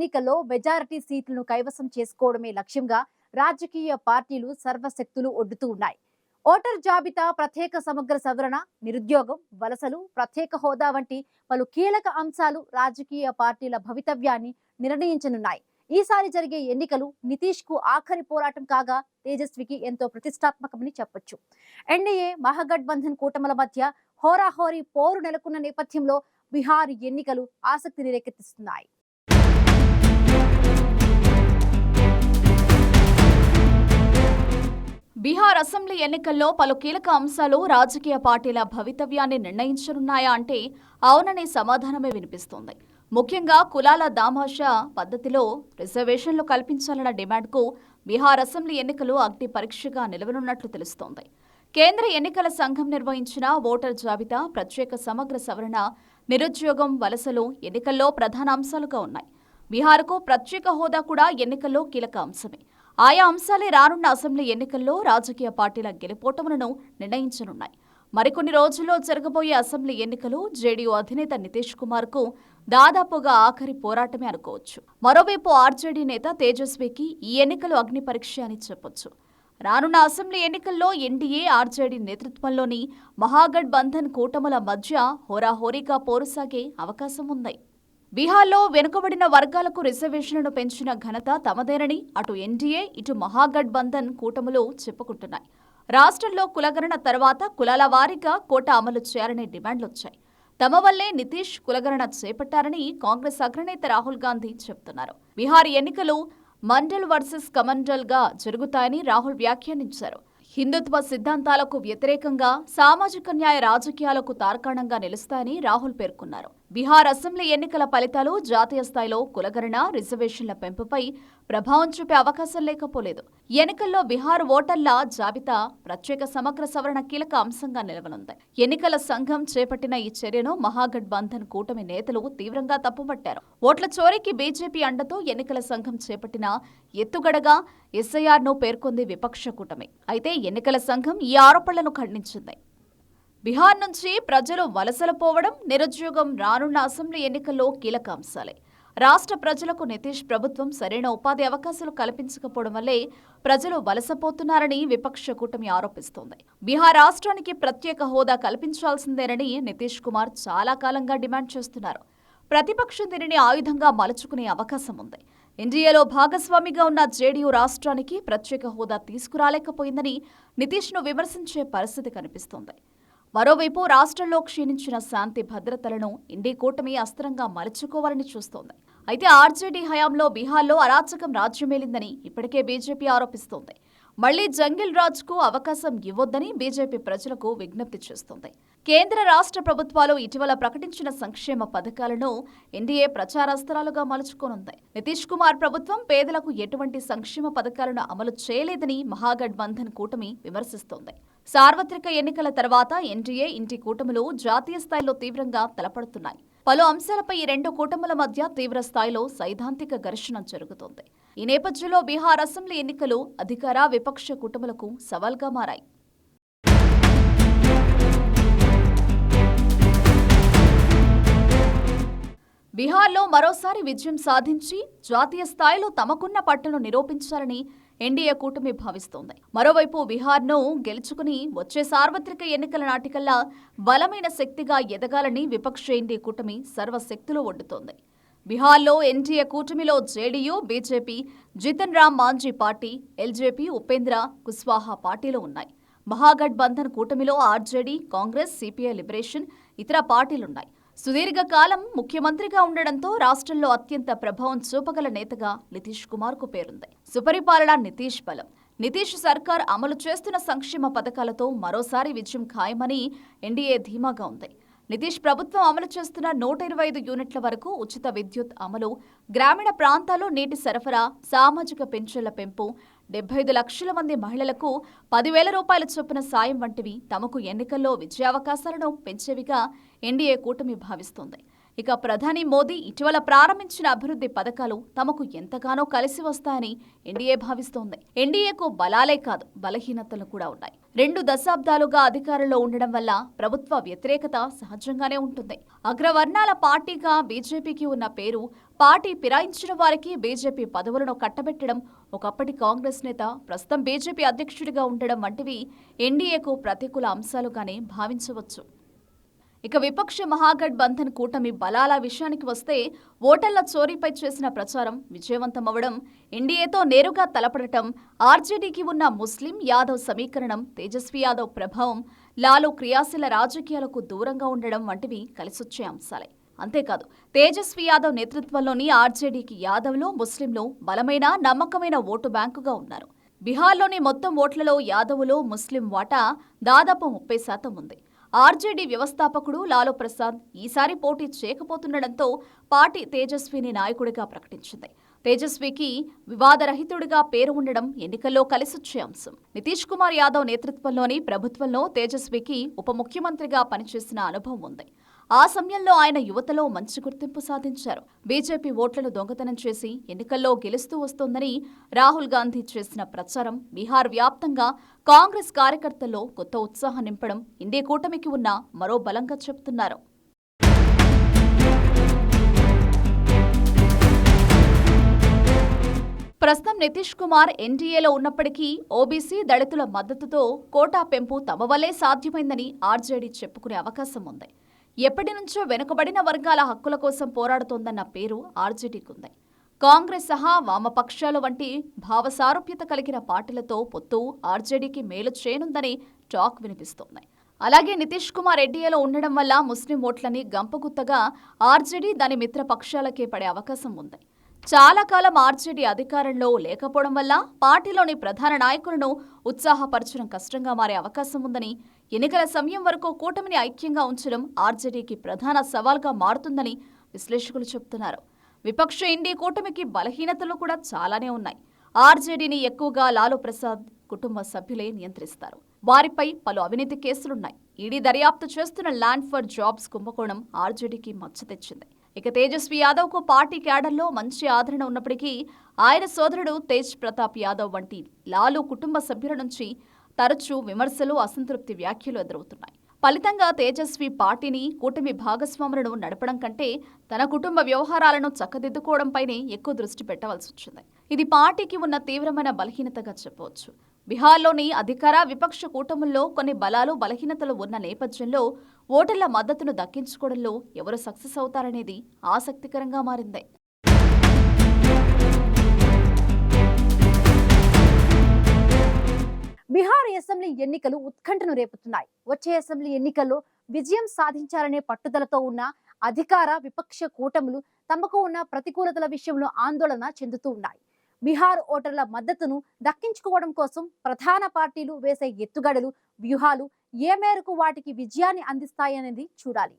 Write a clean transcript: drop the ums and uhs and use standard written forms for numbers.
ఎన్నికల్లో మెజారిటీ సీట్లను కైవసం చేసుకోవడమే లక్ష్యంగా రాజకీయ పార్టీలు సర్వశక్తులు ఒడ్డుతూ ఉన్నాయి. ఓటర్ జాబితా ప్రత్యేక సమగ్ర సవరణ, నిరుద్యోగం, వలసలు, ప్రత్యేక హోదా వంటి పలు కీలక అంశాలు రాజకీయ పార్టీల భవితవ్యాన్ని నిర్ణయించనున్నాయి. ఈసారి జరిగే ఎన్నికలు నితీష్ కు ఆఖరి పోరాటం కాగా తేజస్వికి ఎంతో ప్రతిష్టాత్మకమని చెప్పొచ్చు. ఎన్డీఏ మహాగఠబంధన్ కూటముల మధ్య హోరాహోరీ పోరు నెలకొన్న నేపథ్యంలో బీహార్ ఎన్నికలు ఆసక్తిని రేకెత్తిస్తున్నాయి. బీహార్ అసెంబ్లీ ఎన్నికల్లో పలు కీలక అంశాలు రాజకీయ పార్టీల భవితవ్యాన్ని నిర్ణయించనున్నాయా అంటే అవుననే సమాధానమే వినిపిస్తోంది. ముఖ్యంగా కులాల దామాషా పద్ధతిలో రిజర్వేషన్లు కల్పించాలన్న డిమాండ్కు బీహార్ అసెంబ్లీ ఎన్నికలు అగ్ని పరీక్షగా నిలవనున్నట్లు తెలుస్తోంది. కేంద్ర ఎన్నికల సంఘం నిర్వహించిన ఓటర్ జాబితా ప్రత్యేక సమగ్ర సవరణ, నిరుద్యోగం, వలసలు ఎన్నికల్లో ప్రధాన అంశాలుగా ఉన్నాయి. బీహార్కు ప్రత్యేక హోదా కూడా ఎన్నికల్లో కీలక అంశమే. ఆయా అంశాలే రానున్న అసెంబ్లీ ఎన్నికల్లో రాజకీయ పార్టీల గెలుపోటములను నిర్ణయించనున్నాయి. మరికొన్ని రోజుల్లో జరగబోయే అసెంబ్లీ ఎన్నికలు జేడీయూ అధినేత నితీష్ కుమార్ కు దాదాపుగా ఆఖరి పోరాటమే అనుకోవచ్చు. మరోవైపు ఆర్జేడీ నేత తేజస్వికి ఈ ఎన్నికలు అగ్ని పరీక్ష అని చెప్పొచ్చు. రానున్న అసెంబ్లీ ఎన్నికల్లో ఎన్డీఏ, ఆర్జేడీ నేతృత్వంలోని మహాగఠబంధన్ కూటముల మధ్య హోరాహోరీగా పోరుసాగే అవకాశం ఉంది. బీహార్లో వెనుకబడిన వర్గాలకు రిజర్వేషన్లను పెంచిన ఘనత తమదేనని అటు ఎన్డీఏ, ఇటు మహాగఠబంధన్ కూటములు చెప్పుకుంటున్నాయి. రాష్ట్రంలో కులగణన తర్వాత కులాల వారీగా కోటా అమలు చేయాలనే డిమాండ్లొచ్చాయి. తమ వల్లే నితీష్ కులగణన చేపట్టారని కాంగ్రెస్ అగ్రనేత రాహుల్ గాంధీ చెబుతున్నారు. బీహార్ ఎన్నికలు మండల్ వర్సెస్ కమండల్ గా జరుగుతాయని రాహుల్ వ్యాఖ్యానించారు. హిందుత్వ సిద్ధాంతాలకు వ్యతిరేకంగా సామాజిక న్యాయ రాజకీయాలకు తార్కాణంగా నిలుస్తాయని రాహుల్ పేర్కొన్నారు. బీహార్ అసెంబ్లీ ఎన్నికల ఫలితాలు జాతీయ స్థాయిలో కులగణన, రిజర్వేషన్ల పెంపుపై ప్రభావం చూపే అవకాశం లేకపోలేదు. ఎన్నికల్లో బీహార్ ఓటర్ల జాబితా ప్రత్యేక సమగ్ర సవరణ కీలక అంశంగా నిలవనుంది. ఎన్నికల సంఘం చేపట్టిన ఈ చర్యను మహాగఠబంధన్ కూటమి నేతలు తీవ్రంగా తప్పుపట్టారు. ఓట్ల చోరీకి బీజేపీ అండతో ఎన్నికల సంఘం చేపట్టిన ఎత్తుగడగా ఎస్ఐఆర్ను పేర్కొంది విపక్ష కూటమి. అయితే ఎన్నికల సంఘం ఈ ఆరోపణలను ఖండించింది. బీహార్ నుంచి ప్రజలు వలసలు పోవడం, నిరుద్యోగం రానున్న అసెంబ్లీ ఎన్నికల్లో కీలక అంశాలే. రాష్ట్ర ప్రజలకు నితీష్ ప్రభుత్వం సరైన ఉపాధి అవకాశాలు కల్పించకపోవడం వల్లే ప్రజలు వలసపోతున్నారని విపక్ష కూటమి ఆరోపిస్తోంది. బీహార్ రాష్ట్రానికి ప్రత్యేక హోదా కల్పించాల్సిందేనని నితీష్ కుమార్ చాలా కాలంగా డిమాండ్ చేస్తున్నారు. ప్రతిపక్షం దీనిని ఆయుధంగా మలుచుకునే అవకాశం ఉంది. ఎన్డీఏలో భాగస్వామిగా ఉన్న జేడీయూ రాష్ట్రానికి ప్రత్యేక హోదా తీసుకురాలేకపోయిందని నితీష్ను విమర్శించే పరిస్థితి కనిపిస్తోంది. మరోవైపు రాష్ట్రంలో క్షీణించిన శాంతి భద్రతలను ఇండీ కూటమి అస్త్రంగా మలుచుకోవాలని చూస్తోంది. అయితే ఆర్జేడీ హయాంలో బీహార్లో అరాచకం రాజ్యమేలిందని ఇప్పటికే బీజేపీ ఆరోపిస్తోంది. మళ్లీ జంగిల్ రాజ్కు అవకాశం ఇవ్వొద్దని బీజేపీ ప్రజలకు విజ్ఞప్తి చేస్తోంది. కేంద్ర, రాష్ట్ర ప్రభుత్వాలు ఇటీవల ప్రకటించిన సంక్షేమ పథకాలను ఎన్డీఏ ప్రచారాస్త్రాలుగా మలుచుకోనుంది. నితీష్ కుమార్ ప్రభుత్వం పేదలకు ఎటువంటి సంక్షేమ పథకాలను అమలు చేయలేదని మహాగఠబంధన్ కూటమి విమర్శిస్తోంది. సార్వత్రిక ఎన్నికల తర్వాత ఎన్డీఏ, ఇంటి కూటములు జాతీయ స్థాయిలో తీవ్రంగా తలపడుతున్నాయి. పలు అంశాలపై ఈ రెండు కూటముల మధ్య తీవ్ర స్థాయిలో సైద్ధాంతిక ఘర్షణ జరుగుతోంది. ఈ నేపథ్యంలో బీహార్ అసెంబ్లీ ఎన్నికలు అధికార, విపక్ష కూటములకు సవాల్గా మారాయి. బీహార్లో మరోసారి విజయం సాధించి జాతీయ స్థాయిలో తమకున్న పట్టును నిరూపించాలని ఎన్డీఏ కూటమి భావిస్తోంది. మరోవైపు బీహార్ను గెలుచుకుని వచ్చే సార్వత్రిక ఎన్నికల నాటికల్లా బలమైన శక్తిగా ఎదగాలని విపక్ష ఎన్డీ కూటమి సర్వశక్తులు ఒడ్డుతోంది. బీహార్లో ఎన్డీఏ కూటమిలో JDU, BJP, Jitan Ram Manjhi party, LJP, Upendra Kushwaha పార్టీలు ఉన్నాయి. మహాగఠబంధన్ కూటమిలో ఆర్జేడీ, కాంగ్రెస్, సిపిఐ లిబరేషన్, ఇతర పార్టీలున్నాయి. సుదీర్ఘకాలం ముఖ్యమంత్రిగా ఉండడంతో రాష్ట్రంలో అత్యంత ప్రభావం చూపగల నేతగా నితీష్ కుమార్ కు పేరుంది. సుపరిపాలన నితీష్ బలం. నితీష్ సర్కార్ అమలు చేస్తున్న సంక్షేమ పథకాలతో మరోసారి విజయం ఖాయమని ఎన్డీఏ ధీమాగా ఉంది. నితీష్ ప్రభుత్వం అమలు చేస్తున్న 125 యూనిట్ల వరకు ఉచిత విద్యుత్ అమలు, గ్రామీణ ప్రాంతాల్లో నీటి సరఫరా, సామాజిక పెన్షన్ల పెంపు, 75 లక్షల మంది మహిళలకు 10,000 రూపాయల చొప్పున సాయం వంటివి తమకు ఎన్నికల్లో విజయావకాశాలను పెంచేవిగా ఎన్డీఏ కూటమి భావిస్తోంది. ఇక ప్రధాని మోదీ ఇటీవల ప్రారంభించిన అభివృద్ధి పథకాలు తమకు ఎంతగానో కలిసి వస్తాయని ఎన్డీఏ భావిస్తోంది. ఎన్డీఏకు బలాలే కాదు, బలహీనతలు కూడా ఉన్నాయి. 2 దశాబ్దాలుగా అధికారంలో ఉండడం వల్ల ప్రభుత్వ వ్యతిరేకత సహజంగానే ఉంటుంది. అగ్రవర్ణాల పార్టీగా బీజేపీకి ఉన్న పేరు, పార్టీ ఫిరాయించిన వారికి బీజేపీ పదవులను కట్టబెట్టడం, ఒకప్పటి కాంగ్రెస్ నేత ప్రస్తుతం బీజేపీ అధ్యక్షుడిగా ఉండడం వంటివి ఎన్డీఏకు ప్రతికూల అంశాలుగానే భావించవచ్చు. ఇక విపక్ష మహాగఠబంధన్ కూటమి బలాల విషయానికి వస్తే ఓటర్ల చోరీపై చేసిన ప్రచారం విజయవంతమవడం, ఎన్డీఏతో నేరుగా తలపడటం, ఆర్జేడీకి ఉన్న ముస్లిం యాదవ్ సమీకరణం, తేజస్వీ యాదవ్ ప్రభావం, లాలూ క్రియాశీల రాజకీయాలకు దూరంగా ఉండడం వంటివి కలిసొచ్చే అంశాలే. అంతేకాదు, తేజస్వీ యాదవ్ నేతృత్వంలోని ఆర్జేడీకి యాదవ్లు, ముస్లింలు బలమైన నమ్మకమైన ఓటు బ్యాంకుగా ఉన్నారు. బీహార్లోని మొత్తం ఓట్లలో యాదవులు, ముస్లిం వాటా దాదాపు 30% ఉంది. ఆర్జేడీ వ్యవస్థాపకుడు లాలూ ప్రసాద్ ఈసారి పోటీ చేయకపోతుండటంతో పార్టీ తేజస్వీని నాయకుడిగా ప్రకటించింది. తేజస్వీకి వివాదరహితుడిగా పేరు ఉండడం ఎన్నికల్లో కలిసొచ్చే అంశం. నితీష్ కుమార్ యాదవ్ నేతృత్వంలోని ప్రభుత్వంలో తేజస్వీకి ఉప ముఖ్యమంత్రిగా పనిచేసిన అనుభవం ఉంది. ఆ సమయంలో ఆయన యువతలో మంచి గుర్తింపు సాధించారు. బీజేపీ ఓట్లను దొంగతనం చేసి ఎన్నికల్లో గెలుస్తూ వస్తోందని రాహుల్ గాంధీ చేసిన ప్రచారం బీహార్ వ్యాప్తంగా కాంగ్రెస్ కార్యకర్తల్లో కొత్త ఉత్సాహం నింపడం ఇండియా కూటమికి ఉన్న మరో బలంగా చెబుతున్నారు. ప్రస్తుతం నితీష్ కుమార్ ఎన్డీఏలో ఉన్నప్పటికీ ఓబీసీ దళితుల మద్దతుతో కోటా పెంపు తమ వల్లే సాధ్యమైందని ఆర్జేడీ చెప్పుకునే అవకాశం ఉంది. ఎప్పటి నుంచో వెనుకబడిన వర్గాల హక్కుల కోసం పోరాడుతోందన్న పేరు ఆర్జేడీకి ఉంది. కాంగ్రెస్ సహా వామపక్షాలు వంటి భావసారూప్యత కలిగిన పార్టీలతో పొత్తు ఆర్జేడీకి మేలు చేయనుందని టాక్ వినిపిస్తోంది. అలాగే నితీష్ కుమార్ ఎన్డీఏలో ఉండడం వల్ల ముస్లిం ఓట్లని గంపగుత్తగా ఆర్జేడీ దాని మిత్ర పక్షాలకే పడే అవకాశం ఉంది. చాలా కాలం ఆర్జేడీ అధికారంలో లేకపోవడం వల్ల పార్టీలోని ప్రధాన నాయకులను ఉత్సాహపరచడం కష్టంగా మారే అవకాశం ఉందని, ఎన్నికల సమయం వరకు కూటమిని ఐక్యంగా ఉంచడం ఆర్జేడీకి ప్రధాన సవాల్గా మారుతుందని విశ్లేషకులు చెబుతున్నారు. విపక్ష ఇండియా కూటమికి బలహీనతలు కూడా చాలానే ఉన్నాయి. ఆర్జేడీని ఎక్కువగా లాలూ ప్రసాద్ కుటుంబ సభ్యులే నియంత్రిస్తారు. వారిపై పలు అవినీతి కేసులున్నాయి. ఈడీ దర్యాప్తు చేస్తున్న ల్యాండ్ ఫర్ జాబ్స్ కుంభకోణం ఆర్జేడీకి మచ్చ తెచ్చింది. ఇక తేజస్వీ యాదవ్కు పార్టీ క్యాడర్లో మంచి ఆదరణ ఉన్నప్పటికీ ఆయన సోదరుడు తేజ్ ప్రతాప్ యాదవ్ వంటి లాలూ కుటుంబ సభ్యుల నుంచి తరచూ విమర్శలు, అసంతృప్తి వ్యాఖ్యలు ఎదురవుతున్నాయి. ఫలితంగా తేజస్వీ పార్టీని, కూటమి భాగస్వాములను నడపడం కంటే తన కుటుంబ వ్యవహారాలను చక్కదిద్దుకోవడంపైనే ఎక్కువ దృష్టి పెట్టవలసి వచ్చింది. ఇది పార్టీకి ఉన్న తీవ్రమైన బలహీనతగా చెప్పవచ్చు. బీహార్లోని అధికార, విపక్ష కూటముల్లో కొన్ని బలాలు, బలహీనతలు ఉన్న నేపథ్యంలో ఓటర్ల మద్దతును దక్కించుకోవడంలో ఎవరు సక్సెస్ అవుతారనేది ఆసక్తికరంగా మారింది. బీహార్ అసెంబ్లీ ఎన్నికలు ఉత్కంఠను రేపుతున్నాయి. వచ్చే అసెంబ్లీ ఎన్నికల్లో విజయం సాధించాలనే పట్టుదలతో ఉన్న అధికార, విపక్ష కూటములు తమకు ఉన్న ప్రతికూలతల విషయంలో ఆందోళన చెందుతూ ఉన్నాయి. బీహార్ ఓటర్ల మద్దతును దక్కించుకోవడం కోసం ప్రధాన పార్టీలు వేసే ఎత్తుగడలు, వ్యూహాలు ఏ మేరకు వాటికి విజయాన్ని అందిస్తాయనేది చూడాలి.